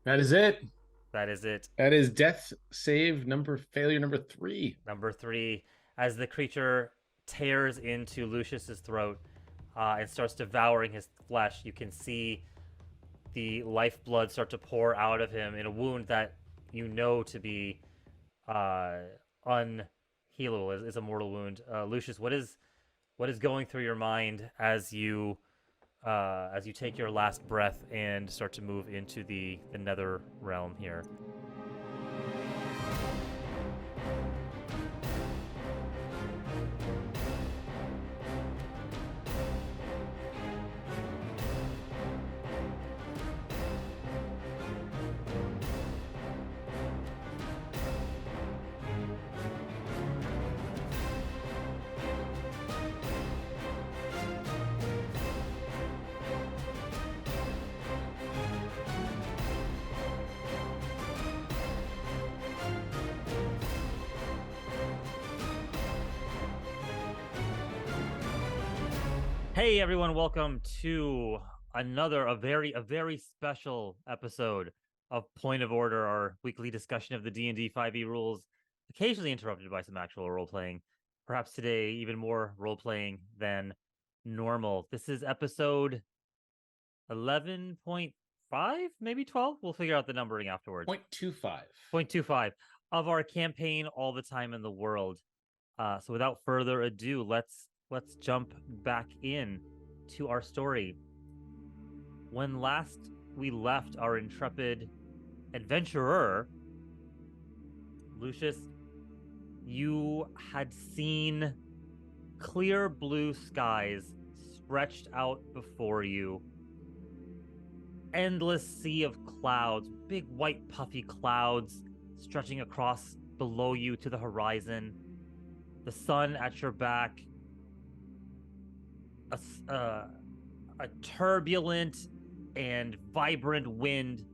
That is it. That is it. That is death save failure number 3. Number three, as the creature tears into Lucius's throat and starts devouring his flesh, you can see the lifeblood start to pour out of him in a wound that you know to be uh, unhealable, is a mortal wound. Lucius, what is going through your mind as you take your last breath and start to move into the nether realm here? Hey everyone, welcome to a very special episode of Point of Order, our weekly discussion of the D&D 5e rules, occasionally interrupted by some actual role playing. Perhaps today even more role playing than normal. This is episode 11.5, maybe 12. We'll figure out the numbering afterwards. 0.25. 0.25 of our campaign All the Time in the World. So without further ado, let's jump back in to our story. When last we left our intrepid adventurer, Lucius, you had seen clear blue skies stretched out before you. Endless sea of clouds, big white puffy clouds stretching across below you to the horizon. The sun at your back, a turbulent and vibrant wind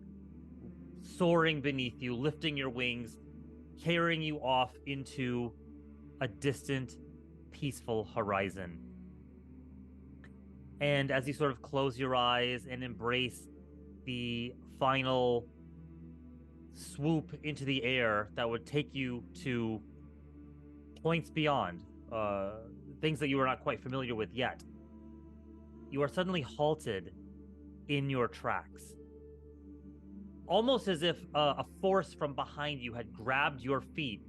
soaring beneath you, lifting your wings, carrying you off into a distant, peaceful horizon. And as you sort of close your eyes and embrace the final swoop into the air that would take you to points beyond, things that you are not quite familiar with yet, you are suddenly halted in your tracks. Almost as if a force from behind you had grabbed your feet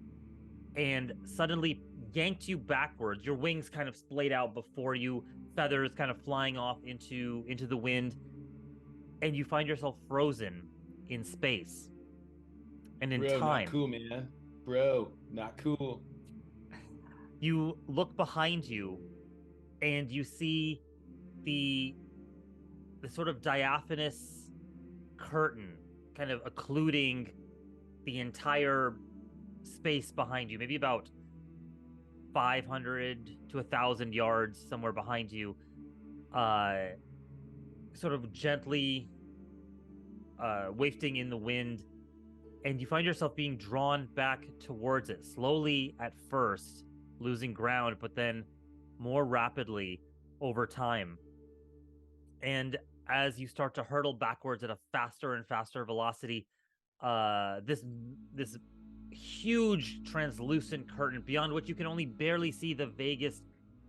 and suddenly yanked you backwards. Your wings kind of splayed out before you, feathers kind of flying off into the wind, and you find yourself frozen in space and in Bro, not time. cool, man. Bro, not cool. You look behind you and you see the sort of diaphanous curtain kind of occluding the entire space behind you, maybe about 500 to 1,000 yards somewhere behind you, sort of gently wafting in the wind, and you find yourself being drawn back towards it, slowly at first, losing ground, but then more rapidly over time. And as you start to hurtle backwards at a faster and faster velocity, this huge translucent curtain beyond which you can only barely see the vaguest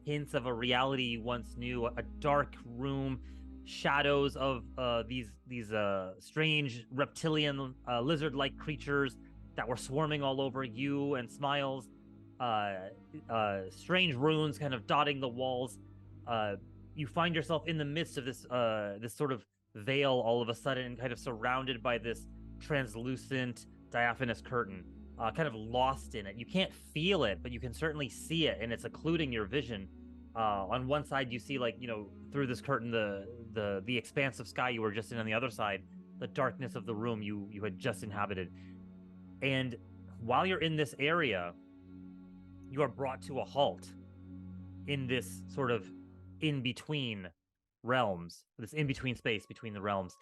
hints of a reality you once knew, a dark room, shadows of these strange reptilian lizard-like creatures that were swarming all over you, and smiles, strange runes kind of dotting the walls. You find yourself in the midst of this sort of veil all of a sudden, kind of surrounded by this translucent diaphanous curtain, kind of lost in it. You can't feel it, but you can certainly see it, and it's occluding your vision. On one side, you see, like, through this curtain, the expanse of sky you were just in. On the other side, the darkness of the room you had just inhabited. And while you're in this area, you are brought to a halt in this sort of in-between realms, this in-between space between the realms.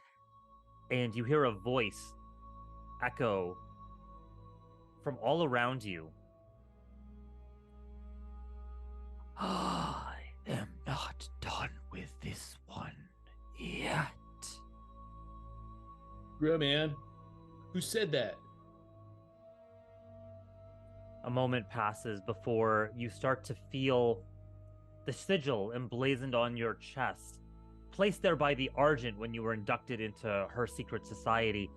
And you hear a voice echo from all around you. I am not done with this one yet. Bro, man. Who said that? A moment passes before you start to feel the sigil emblazoned on your chest, placed there by the Argent when you were inducted into her secret society,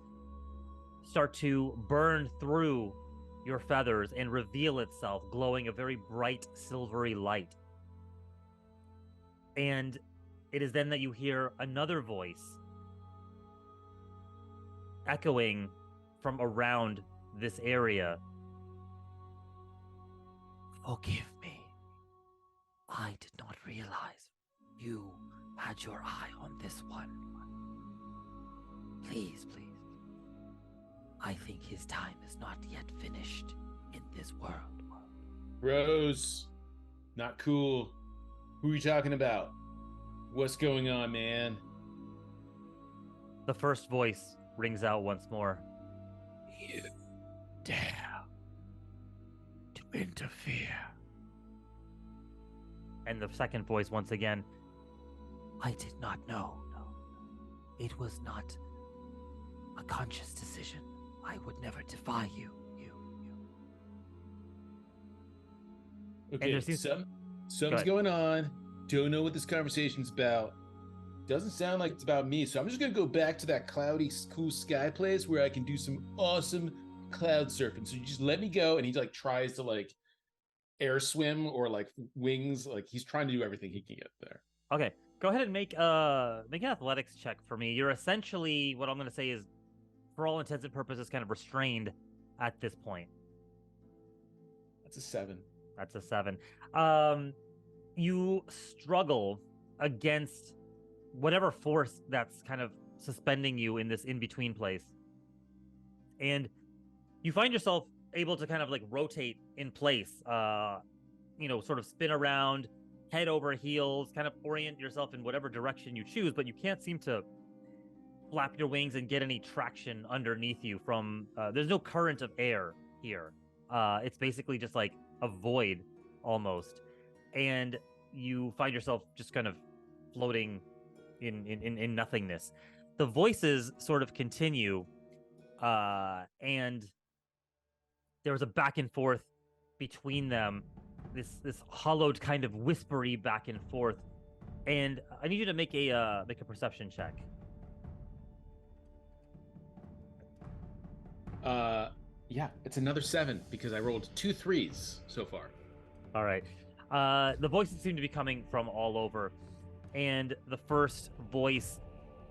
start to burn through your feathers and reveal itself, glowing a very bright silvery light. And it is then that you hear another voice echoing from around this area. Forgive me. I did not realize you had your eye on this one. Please, please. I think his time is not yet finished in this world. Rose, not cool. Who are you talking about? What's going on, man? The first voice rings out once more. You dare to interfere. And the second voice once again. I did not know. No. It was not a conscious decision. I would never defy you. Okay, there seems- something's going on. Don't know what this conversation's about. Doesn't sound like it's about me, so I'm just gonna go back to that cloudy, cool sky place where I can do some awesome cloud surfing. So you just let me go, and he like tries to like air swim or like wings, like he's trying to do everything he can get there. Okay, go ahead and make an athletics check for me. You're essentially, what I'm going to say is, for all intents and purposes, kind of restrained at this point. That's a 7. That's a 7. You struggle against whatever force that's kind of suspending you in this in-between place. And you find yourself able to kind of like rotate in place, sort of spin around, head over heels, kind of orient yourself in whatever direction you choose, but you can't seem to flap your wings and get any traction underneath you from, there's no current of air here. It's basically just like a void almost. And you find yourself just kind of floating in nothingness. The voices sort of continue, and there was a back and forth between them, this hollowed kind of whispery back and forth. And I need you to make a perception check. Yeah, it's another 7 because I rolled 2 3s so far. All right. The voices seem to be coming from all over, and the first voice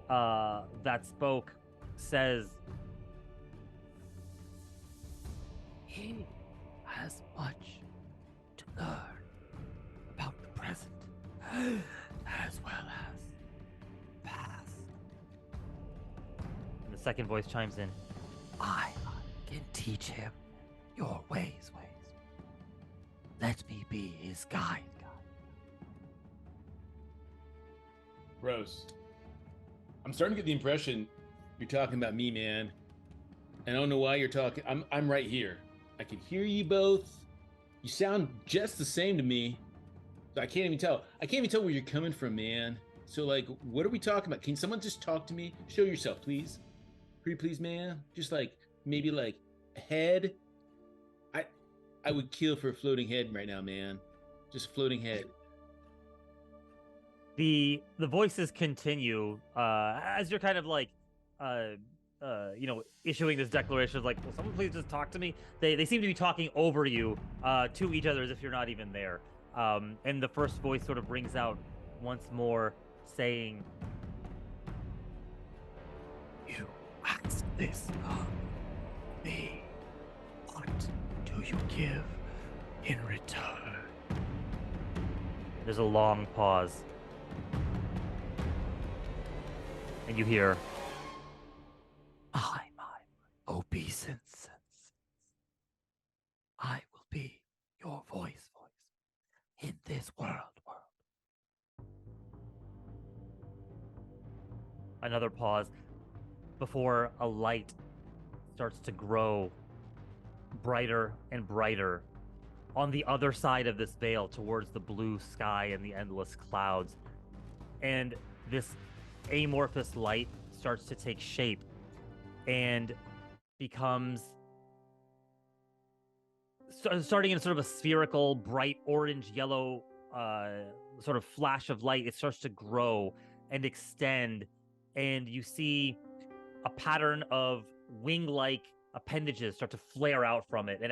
that spoke says, He has much to learn about the present as well as past. and the second voice chimes in, I can teach him your ways. Let me be his guide. Rose, I'm starting to get the impression you're talking about me, man. I don't know why you're talking. I'm right here. I can hear you both. You sound just the same to me. So I can't even tell. I can't even tell where you're coming from, man. So like, what are we talking about? Can someone just talk to me? Show yourself, please. Pretty please, man. Just like maybe like a head. I would kill for a floating head right now, man. Just a floating head. the voices continue as you're kind of like issuing this declaration of like, will someone please just talk to me? They seem to be talking over you to each other as if you're not even there. And the first voice sort of rings out once more, saying, You ask this of me. What do you give in return? There's a long pause. And you hear, My obeisance. I will be your voice in this world. another pause before a light starts to grow brighter and brighter on the other side of this veil towards the blue sky and the endless clouds. And this amorphous light starts to take shape, and becomes starting in sort of a spherical, bright orange yellow sort of flash of light. It starts to grow and extend, and you see a pattern of wing-like appendages start to flare out from it, and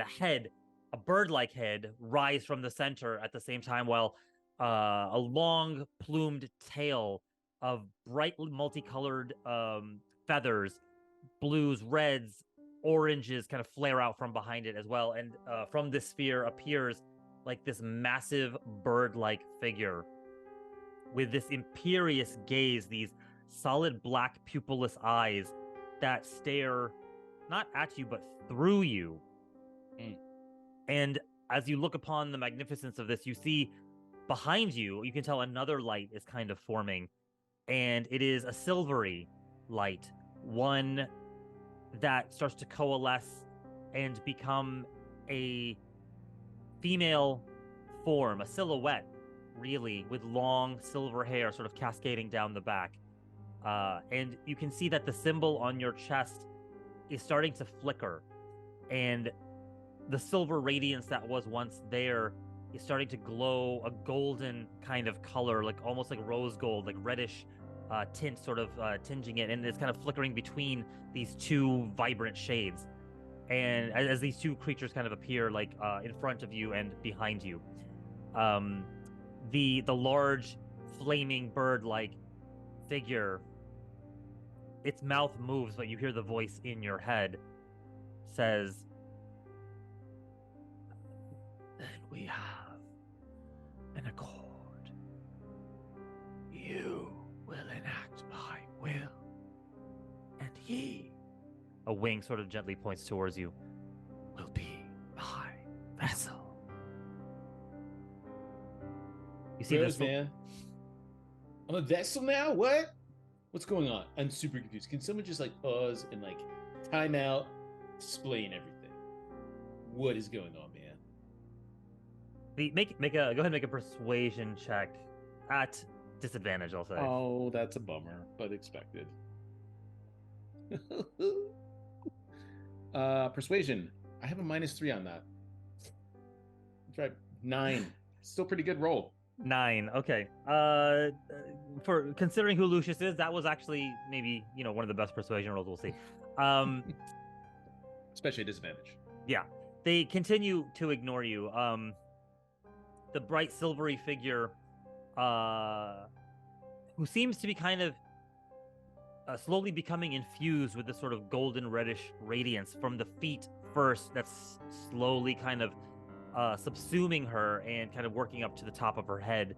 a bird-like head, rise from the center at the same time, while a long plumed tail of bright multicolored feathers, blues, reds, oranges, kind of flare out from behind it as well. And from this sphere appears like this massive bird-like figure with this imperious gaze, these solid black pupilless eyes that stare not at you but through you. And as you look upon the magnificence of this, you see behind you, you can tell another light is kind of forming, and it is a silvery light, one that starts to coalesce and become a female form, a silhouette, really, with long silver hair sort of cascading down the back. And you can see that the symbol on your chest is starting to flicker, and the silver radiance that was once there is starting to glow a golden kind of color, like almost like rose gold, like reddish tint sort of tinging it, and it's kind of flickering between these two vibrant shades. And as these two creatures kind of appear like in front of you and behind you, the large flaming bird-like figure, its mouth moves, but you hear the voice in your head says, "Then we have an accord. You will enact my will, and he a wing sort of gently points towards you, will be my vessel." You see Bros, this, man. I'm a vessel now? What? What's going on? I'm super confused. Can someone just like pause and like time out, explain everything? What is going on, man? go ahead and make a persuasion check at disadvantage, I'll say. Oh, that's a bummer, but expected. Persuasion. I have a -3 on that. That's right. 9. Still pretty good roll. 9. Okay. For considering who Lucius is, that was actually maybe, one of the best persuasion rolls we'll see. Especially at disadvantage. Yeah. They continue to ignore you. The bright silvery figure, who seems to be kind of slowly becoming infused with this sort of golden reddish radiance from the feet first, that's slowly kind of subsuming her and kind of working up to the top of her head,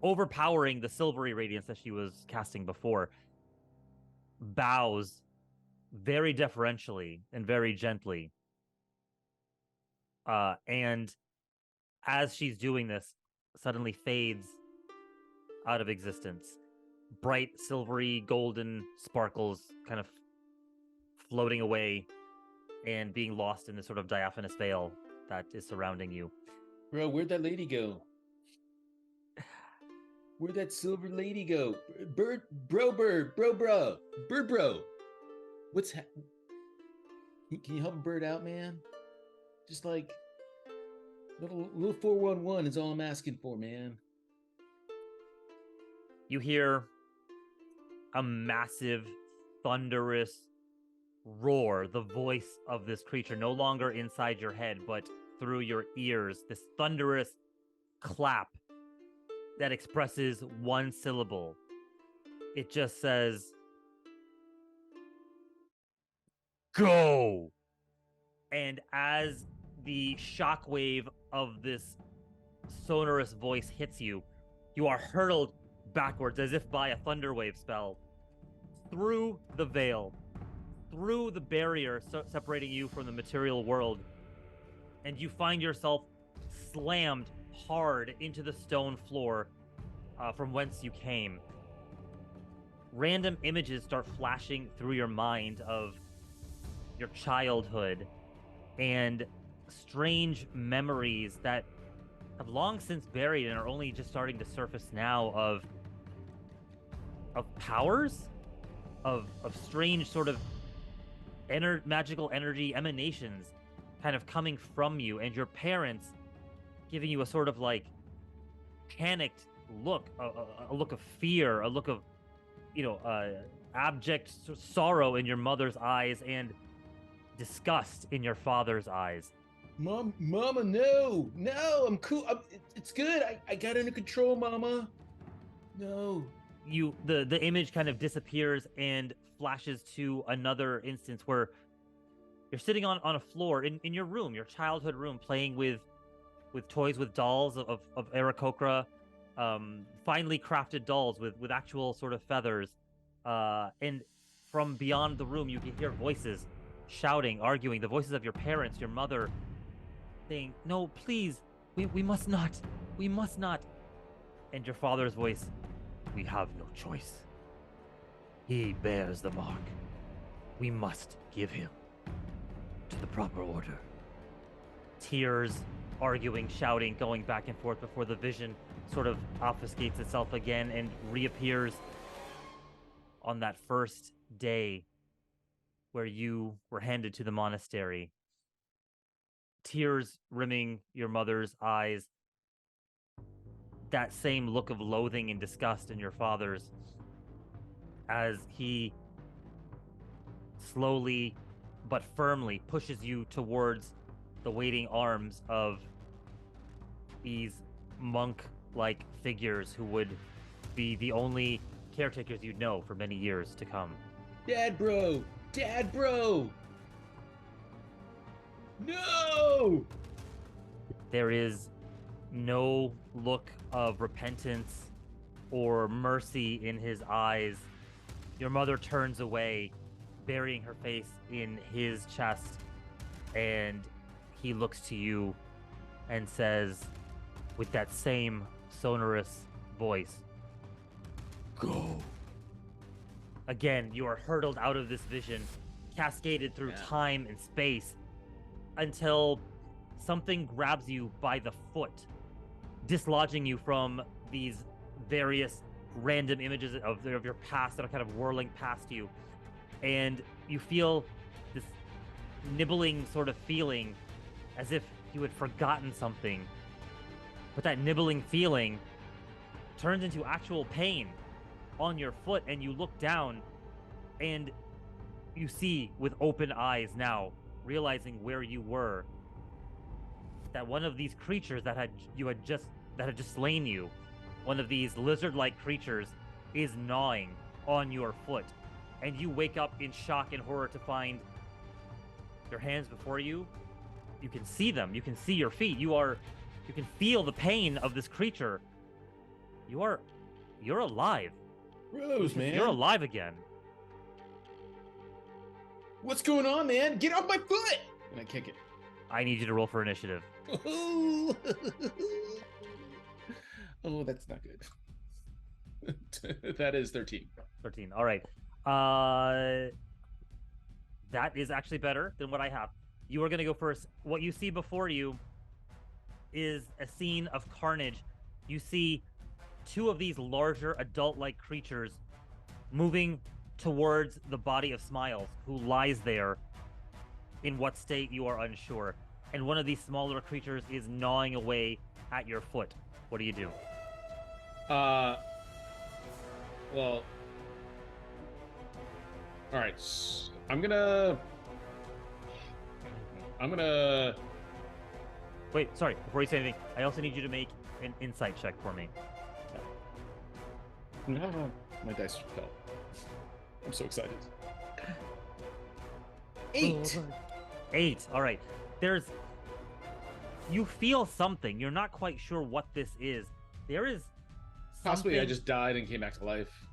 overpowering the silvery radiance that she was casting before, bows very deferentially and very gently. And as she's doing this, suddenly fades out of existence. Bright, silvery, golden sparkles kind of floating away and being lost in this sort of diaphanous veil that is surrounding you. Bro, where'd that lady go? Where'd that silver lady go? Bird, bro. What's can you help a bird out, man? Just like little 411 is all I'm asking for, man. You hear a massive, thunderous roar, the voice of this creature, no longer inside your head, but through your ears. This thunderous clap that expresses one syllable. It just says, "Go!" And as the shockwave of this sonorous voice hits you, you are hurled backwards as if by a thunderwave spell, through the veil, through the barrier separating you from the material world, and you find yourself slammed hard into the stone floor from whence you came. Random images start flashing through your mind of your childhood and strange memories that have long since buried and are only just starting to surface now of powers, of strange sort of magical energy emanations kind of coming from you, and your parents giving you a sort of like panicked look, a look of fear, a look of, abject sorrow in your mother's eyes and disgust in your father's eyes. Mama, no, I'm cool. It's good. I got under control, Mama. No. The image kind of disappears and flashes to another instance where you're sitting on a floor in your room, your childhood room, playing with toys, with dolls of Aarakocra, finely crafted dolls with actual sort of feathers. And from beyond the room, you can hear voices shouting, arguing, the voices of your parents, your mother, saying, "No, please, we must not. We must not." And your father's voice, "We have no choice. He bears the mark. We must give him to the proper order." Tears, arguing, shouting, going back and forth before the vision sort of obfuscates itself again and reappears on that first day where you were handed to the monastery. Tears rimming your mother's eyes. That same look of loathing and disgust in your father's as he slowly but firmly pushes you towards the waiting arms of these monk-like figures who would be the only caretakers you'd know for many years to come. Dad, bro! No! There is no look of repentance or mercy in his eyes. Your mother turns away, burying her face in his chest, and he looks to you and says, with that same sonorous voice, "Go." Again, you are hurtled out of this vision, cascaded through time and space, until something grabs you by the foot, dislodging you from these various random images of your past that are kind of whirling past you. And you feel this nibbling sort of feeling as if you had forgotten something. But that nibbling feeling turns into actual pain on your foot, and you look down and you see with open eyes now, realizing where you were, that one of these creatures that had just slain you, one of these lizard-like creatures, is gnawing on your foot. And you wake up in shock and horror to find your hands before you. You can see them. You can see your feet. You can feel the pain of this creature. You're alive. Rose, man. You're alive again. What's going on, man? Get off my foot! And I kick it. I need you to roll for initiative. Oh, that's not good. That is 13. 13. All right. That is actually better than what I have. You are going to go first. What you see before you is a scene of carnage. You see two of these larger adult-like creatures moving towards the body of Smiles, who lies there in what state you are unsure. And one of these smaller creatures is gnawing away at your foot. What do you do? Well, all right. I'm gonna. Wait, sorry. Before you say anything, I also need you to make an insight check for me. No, my dice fell. I'm so excited. 8. 8. All right. You feel something. You're not quite sure what this is. There is possibly I just died and came back to life.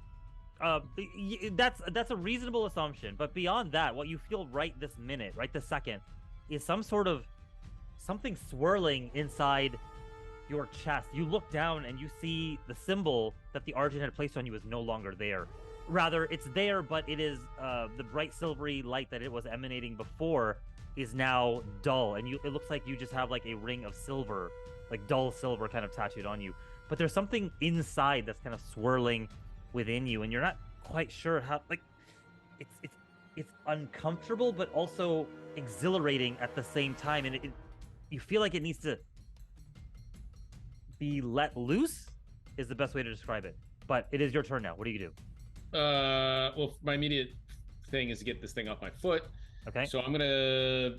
That's a reasonable assumption. But beyond that, what you feel right this minute, right this second, is some sort of something swirling inside your chest. You look down and you see the symbol that the Argent had placed on you is no longer there. Rather, it's there, but it is the bright silvery light that it was emanating before is now dull, and it looks like you just have like a ring of silver, like dull silver kind of tattooed on you. But there's something inside that's kind of swirling within you, and you're not quite sure how, like, it's uncomfortable, but also exhilarating at the same time, and you feel like it needs to be let loose. Is the best way to describe it. But it is your turn now. What do you do? Well, my immediate thing is to get this thing off my foot. Okay. So I'm gonna.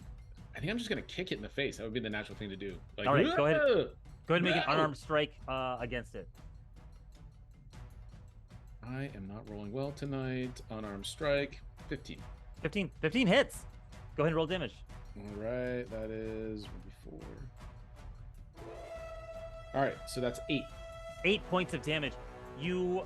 I think I'm just gonna kick it in the face. That would be the natural thing to do. Like, all right. Go ahead. "Whoa!" Go ahead and make an Whoa! unarmed strike against it. I am not rolling well tonight. Unarmed strike. 15. 15 hits. Go ahead and roll damage. All right. That is 1d4. All right. So that's 8. 8 points of damage. You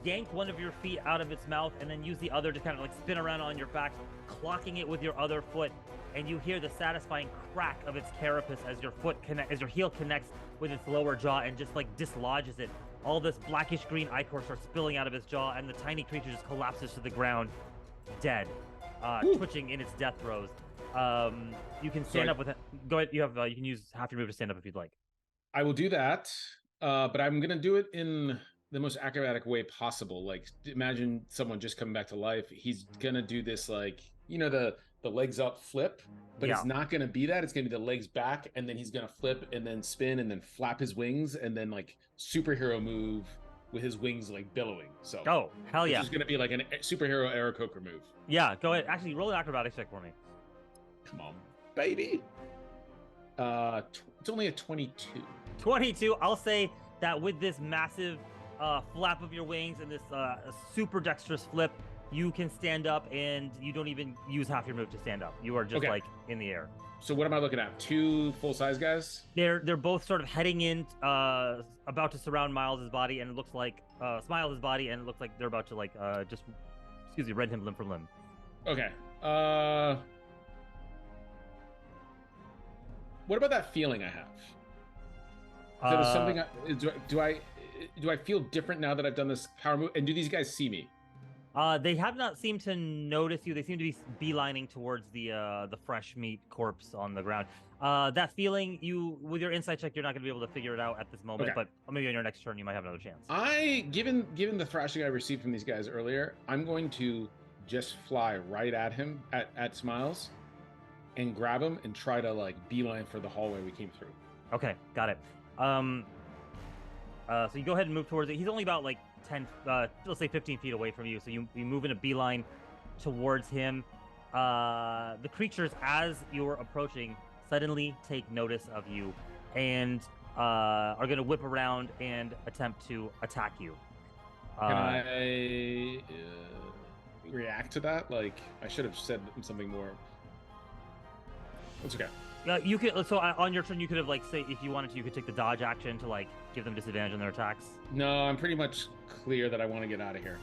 yank one of your feet out of its mouth and then use the other to kind of like spin around on your back, clocking it with your other foot, and you hear the satisfying crack of its carapace as your heel connects with its lower jaw and just like dislodges it. All this blackish green ichor starts spilling out of its jaw, and the tiny creature just collapses to the ground, dead, twitching in its death throes. You can stand up with it. Go ahead. You can use half your move to stand up if you'd like. I will do that, but I'm gonna do it in the most acrobatic way possible. Like, imagine someone just coming back to life. He's gonna do this, like, the legs up flip, but it's not gonna be that. It's gonna be the legs back, and then he's gonna flip and then spin and then flap his wings and then like superhero move with his wings like billowing. So hell yeah, it's gonna be like a superhero Aarakocra move. Yeah, go ahead. Actually, roll an acrobatics check for me. Come on, baby. It's only a 22. 22. I'll say that with this massive flap of your wings and this super dexterous flip, you can stand up, and you don't even use half your move to stand up. You are just like in the air. So what am I looking at? 2 full-size guys? They're both sort of heading in, about to surround Miles' body, and it looks like Smiles' body, and it looks like they're about to like rend him limb from limb. Okay. What about that feeling I have? There was something. Do I feel different now that I've done this power move? And do these guys see me? They have not seemed to notice you. They seem to be beelining towards the fresh meat corpse on the ground. That feeling, with your insight check, you're not going to be able to figure it out at this moment. Okay. But maybe on your next turn, you might have another chance. Given the thrashing I received from these guys earlier, I'm going to just fly right at him at Smiles, and grab him and try to like beeline for the hallway we came through. Okay, got it. So you go ahead and move towards it. He's only about like 10, let's say 15 feet away from you. So you move in a beeline towards him. The creatures, as you're approaching, suddenly take notice of you and are going to whip around and attempt to attack you. Can I react to that? Like, I should have said something more. It's okay. You could. So on your turn, you could have like say if you wanted to, you could take the dodge action to like give them disadvantage on their attacks. No, I'm pretty much clear that I want to get out of here.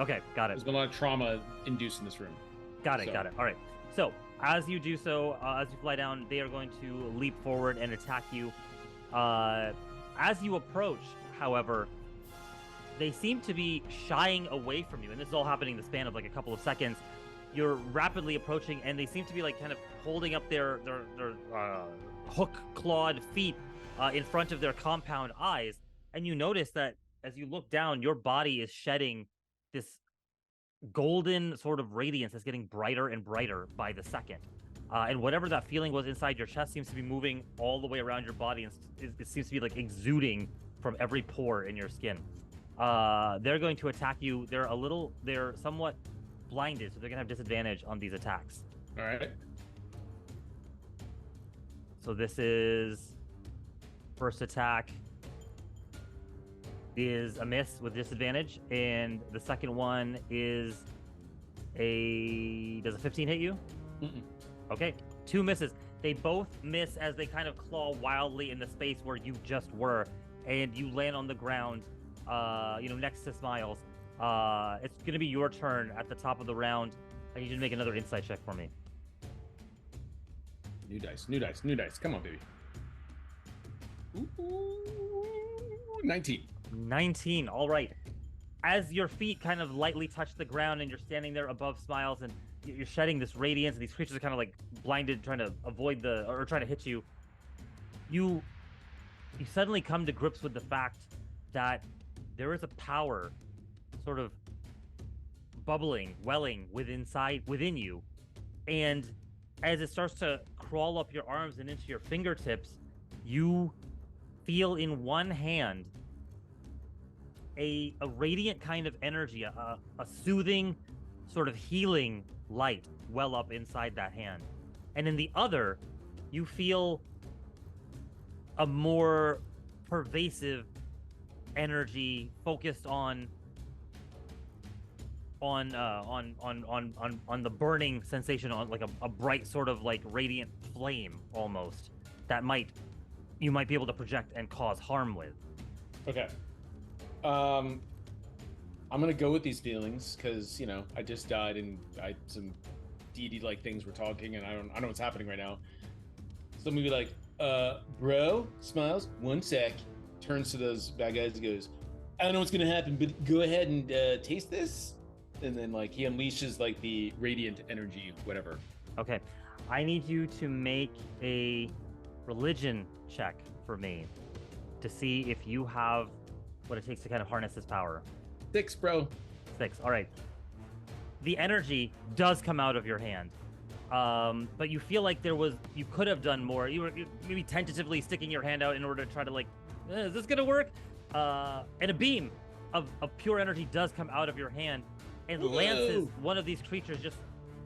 Okay, got it. There's been a lot of trauma induced in this room. Got it. All right. So as you do so, as you fly down, they are going to leap forward and attack you. As you approach, however, they seem to be shying away from you, and this is all happening in the span of like a couple of seconds. You're rapidly approaching, and they seem to be like kind of holding up their hook-clawed feet in front of their compound eyes. And you notice that as you look down, your body is shedding this golden sort of radiance that's getting brighter and brighter by the second. And whatever that feeling was inside your chest seems to be moving all the way around your body, and it seems to be like exuding from every pore in your skin. They're going to attack you. They're somewhat blinded, so they're gonna have disadvantage on these attacks. All right. So this is first attack is a miss with disadvantage, and the second one is does a 15 hit you? Mm-mm. Okay, 2 misses. They both miss as they kind of claw wildly in the space where you just were, and you land on the ground, next to Smiles. It's going to be your turn at the top of the round. I need you to make another insight check for me. New dice. Come on, baby. Ooh, 19. 19. All right. As your feet kind of lightly touch the ground and you're standing there above Smiles and you're shedding this radiance, and these creatures are kind of like blinded, trying to avoid or trying to hit you. You suddenly come to grips with the fact that there is a power sort of bubbling, welling within you. And as it starts to crawl up your arms and into your fingertips, you feel in one hand a radiant kind of energy, a soothing, sort of healing light well up inside that hand. And in the other, you feel a more pervasive energy focused on the burning sensation, on like a bright sort of like radiant flame almost that you might be able to project and cause harm with. Okay. I'm gonna go with these feelings because I just died and some deity like things were talking and I don't know what's happening right now. So I'm gonna be like, bro, smiles, 1 sec, turns to those bad guys and goes, I don't know what's gonna happen, but go ahead and taste this. And then like he unleashes like the radiant energy, whatever. Okay. I need you to make a religion check for me to see if you have what it takes to kind of harness this power. 6, bro. 6. All right. The energy does come out of your hand. But you feel like you could have done more. You were maybe tentatively sticking your hand out in order to try to like, is this gonna work? And a beam of pure energy does come out of your hand and lances one of these creatures just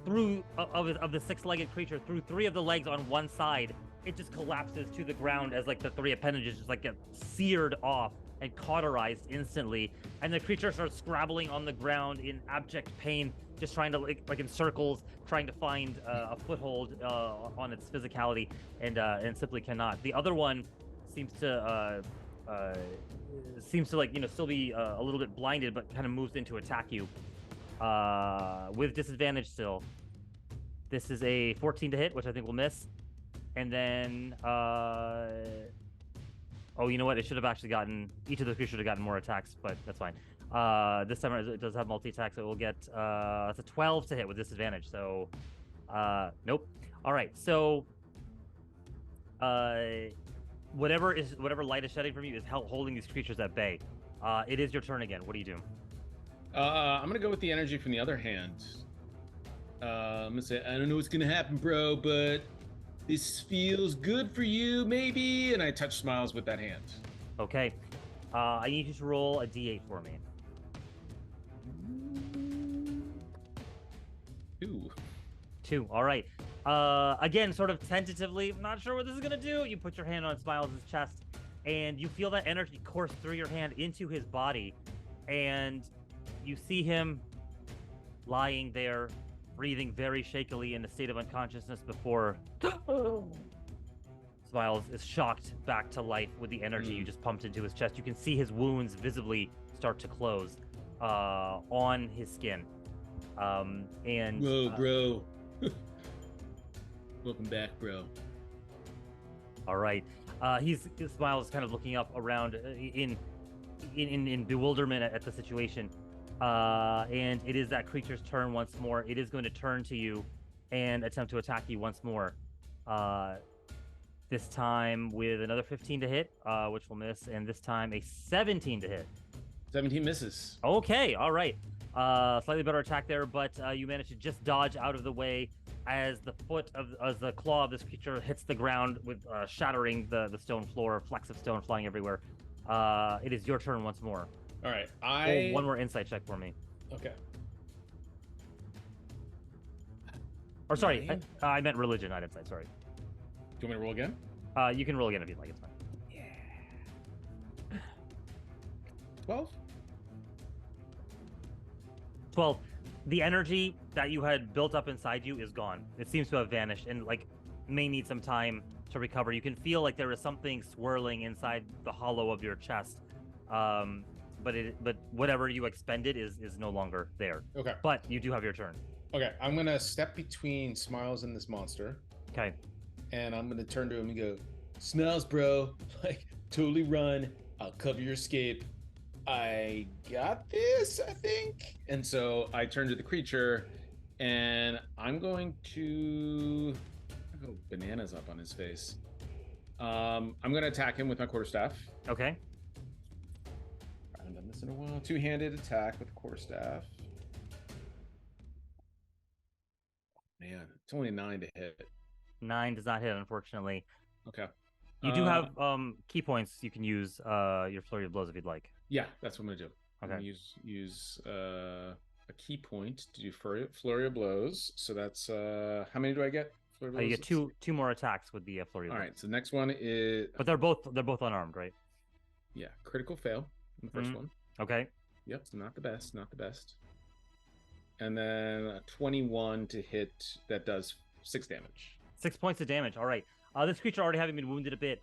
through of the 6-legged creature through 3 of the legs on one side. It just collapses to the ground as like the 3 appendages just like get seared off and cauterized instantly, and the creature starts scrabbling on the ground in abject pain, just trying to like in circles, trying to find a foothold on its physicality, and simply cannot. The other one seems to like still be a little bit blinded, but kind of moves in to attack you with disadvantage still. This is a 14 to hit, which I think will miss, and then oh, you know what? It should have actually gotten... Each of the creatures should have gotten more attacks, but that's fine. This time it does have multi-attack, so it will get... it's a 12 to hit with disadvantage, so... nope. All right, so... whatever light is shedding from you is holding these creatures at bay. It is your turn again. What do you do? I'm going to go with the energy from the other hand. I'm going to say, I don't know what's going to happen, bro, but... this feels good for you, maybe? And I touch Smiles with that hand. Okay. I need you to roll a d8 for me. 2. All right. Again, sort of tentatively, not sure what this is going to do. You put your hand on Smiles' chest, and you feel that energy course through your hand into his body, and you see him lying there, breathing very shakily in a state of unconsciousness before Smiles is shocked back to life with the energy you just pumped into his chest. You can see his wounds visibly start to close on his skin. And whoa, bro. Welcome back, bro. All right. Smiles is kind of looking up around in bewilderment at the situation. And it is that creature's turn once more. It is going to turn to you and attempt to attack you once more. This time with another 15 to hit, which will miss, and this time a 17 to hit. 17 misses. Okay, all right. Slightly better attack there, but you manage to just dodge out of the way as the claw of this creature hits the ground with shattering the stone floor, flecks of stone flying everywhere. It is your turn once more. All right, Roll one more insight check for me. Okay. Or sorry, I meant religion, not insight. Sorry. Do you want me to roll again? You can roll again if you'd like. It's fine. Yeah. 12. 12. The energy that you had built up inside you is gone. It seems to have vanished, and may need some time to recover. You can feel like there is something swirling inside the hollow of your chest. But whatever you expended is no longer there. Okay. But you do have your turn. Okay, I'm gonna step between Smiles and this monster. Okay. And I'm gonna turn to him and go, Smiles, bro, totally run. I'll cover your escape. I got this, I think. And so I turn to the creature, and I'm going to go bananas up on his face. I'm gonna attack him with my quarterstaff. Okay. I haven't done this in a while. Two-handed attack with the quarterstaff. man, it's only 9 to hit. 9 does not hit, unfortunately. Okay. You do have key points you can use your flurry of blows if you'd like. Yeah, that's what I'm gonna do. Okay. I'm gonna use a key point to do flurry of blows. So that's how many do I get? Flurry of blows? You get two more attacks with the flurry of blows. All right. So the next one is. But they're both unarmed, right? Yeah, critical fail in the first one. Okay. Yep, not the best, not the best. And then a 21 to hit that does 6 damage. 6 points of damage. All right. This creature already having been wounded a bit,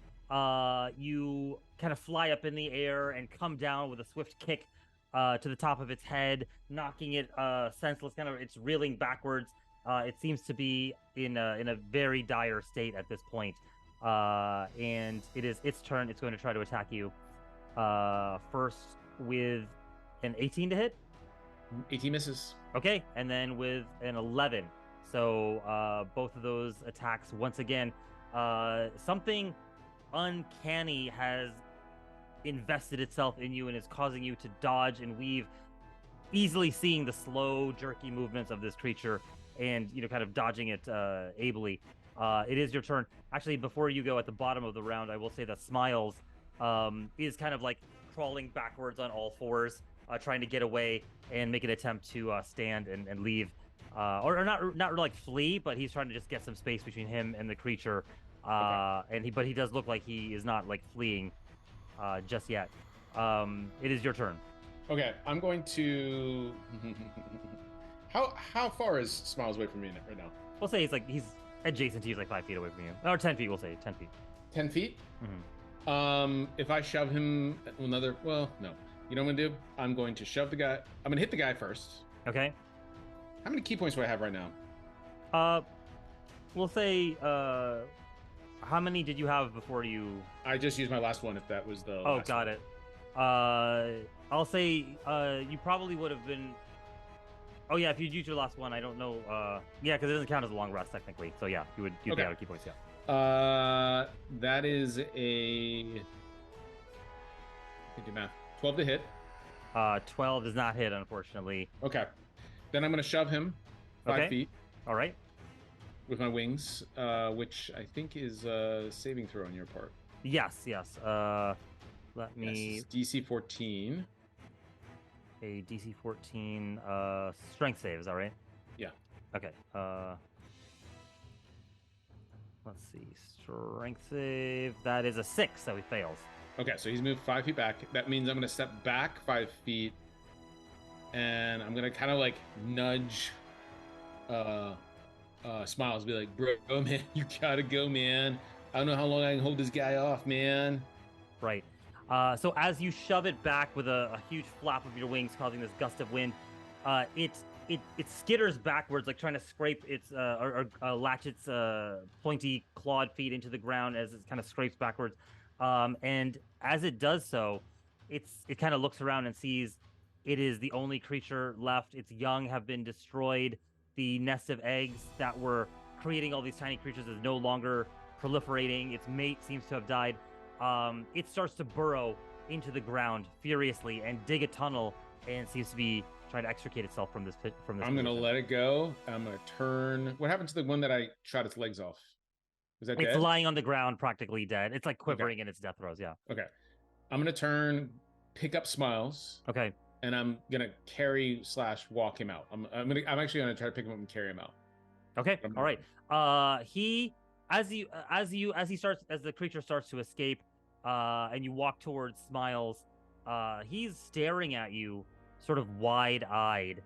you kind of fly up in the air and come down with a swift kick to the top of its head, knocking it senseless. Kind of, it's reeling backwards. It seems to be in a very dire state at this point. And it is its turn. It's going to try to attack you. First with an 18 to hit. 18 misses. Okay, and then with an 11. So both of those attacks, once again, something uncanny has invested itself in you and is causing you to dodge and weave, easily seeing the slow, jerky movements of this creature and, kind of dodging it ably. It is your turn. Actually, before you go at the bottom of the round, I will say that Smiles is kind of like crawling backwards on all fours, trying to get away and make an attempt to stand and leave. Or not like flee, but he's trying to just get some space between him and the creature. Okay. But he does look like he is not like fleeing just yet. It is your turn. Okay, I'm going to. How far is Smiles away from me right now? We'll say he's adjacent to you, like 5 feet away from you, or 10 feet. We'll say 10 feet. 10 feet. Mm-hmm. If I shove him no. You know what I'm gonna do? I'm going to shove the guy. I'm gonna hit the guy first. Okay. How many key points do I have right now? We'll say, how many did you have before you? I just used my last one. If that was the. Oh, got it. I'll say, you probably would have been. Oh yeah, if you used your last one, I don't know. Yeah, because it doesn't count as a long rest technically. So yeah, you'd be out of key points. Yeah. That is a. I can do math. 12 to hit. 12 does not hit, unfortunately. Okay. Then I'm going to shove him 5 feet. All right. With my wings, which I think is a saving throw on your part. Yes. Let me. Yes, DC 14. A DC 14 strength save, is that right? Yeah. Okay. Let's see. Strength save. That is a 6, so he fails. Okay, so he's moved 5 feet back. That means I'm going to step back 5 feet, and I'm going to kind of like nudge Smiles, be like, bro, man, you gotta go, man. I don't know how long I can hold this guy off, man. Right. So as you shove it back with a huge flap of your wings, causing this gust of wind, it skitters backwards, like trying to scrape its or latch its pointy clawed feet into the ground as it kind of scrapes backwards. And as it does so, it kind of looks around and sees it is the only creature left. Its young have been destroyed. The nest of eggs that were creating all these tiny creatures is no longer proliferating. Its mate seems to have died. It starts to burrow into the ground furiously and dig a tunnel, and seems to be trying to extricate itself from this pit. I'm gonna let it go. I'm gonna turn. What happened to the one that I shot its legs off? Is that dead? It's lying on the ground, practically dead. It's like quivering in its death throes. Yeah. Okay. I'm gonna turn, pick up Smiles. Okay. And I'm gonna carry / walk him out. I'm actually gonna try to pick him up and carry him out. Okay. All right. As the creature starts to escape, and you walk towards Smiles, he's staring at you, sort of wide-eyed.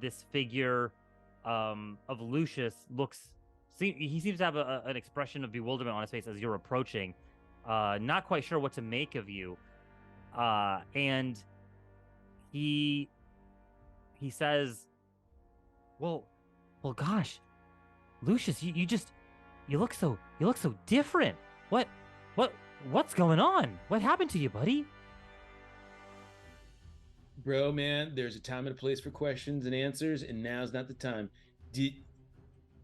This figure of Lucius he seems to have an expression of bewilderment on his face as you're approaching, not quite sure what to make of you, and he says, well, gosh, Lucius, you look so different. What's going on? What happened to you, buddy? Bro, man, there's a time and a place for questions and answers, and now's not the time.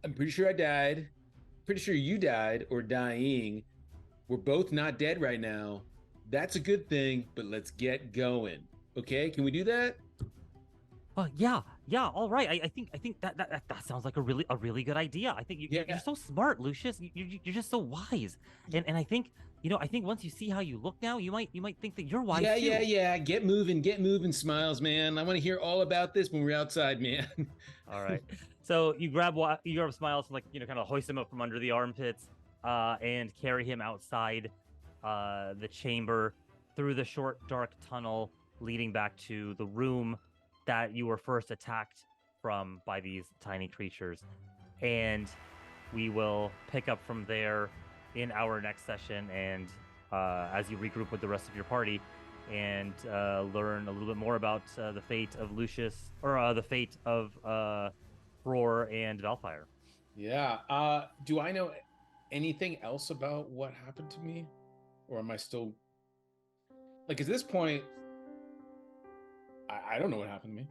I'm pretty sure I died. Pretty sure you died or dying. We're both not dead right now. That's a good thing, but let's get going. Okay, can we do that? Yeah, all right. I think that sounds like a really good idea. I think you're Yeah. so smart, Lucius. You're just so wise, and I think I think once you see how you look now, you might think that you're wise Yeah, too. yeah. Get moving, Smiles, man. I want to hear all about this when we're outside, man. All right. So you grab Smiles and kind of hoist him up from under the armpits, and carry him outside, the chamber through the short dark tunnel leading back to the room that you were first attacked from by these tiny creatures, and we will pick up from there in our next session. And as you regroup with the rest of your party and learn a little bit more about the fate of Lucius, or the fate of Roar and Valfire. Yeah. Do I know anything else about what happened to me? Or am I still like at this point? I don't know what happened to me.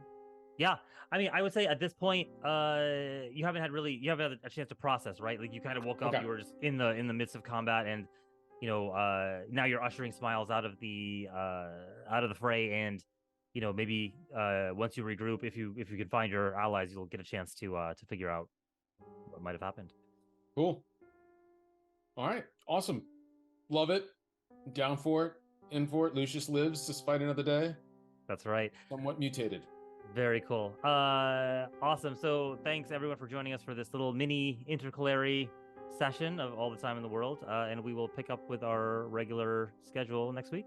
Yeah, I mean, I would say at this point, you haven't had a chance to process, right? Like you kind of woke up, Okay. you were just in the midst of combat, and now you're ushering Smiles out of the fray, and maybe once you regroup, if you can find your allies, you'll get a chance to figure out what might have happened. Cool. All right. Awesome. Love it. Down for it. In for it. Lucius lives to fight another day. That's right. Somewhat mutated. Very cool. Awesome. So thanks everyone for joining us for this little mini intercalary session of All the Time in the World. And we will pick up with our regular schedule next week.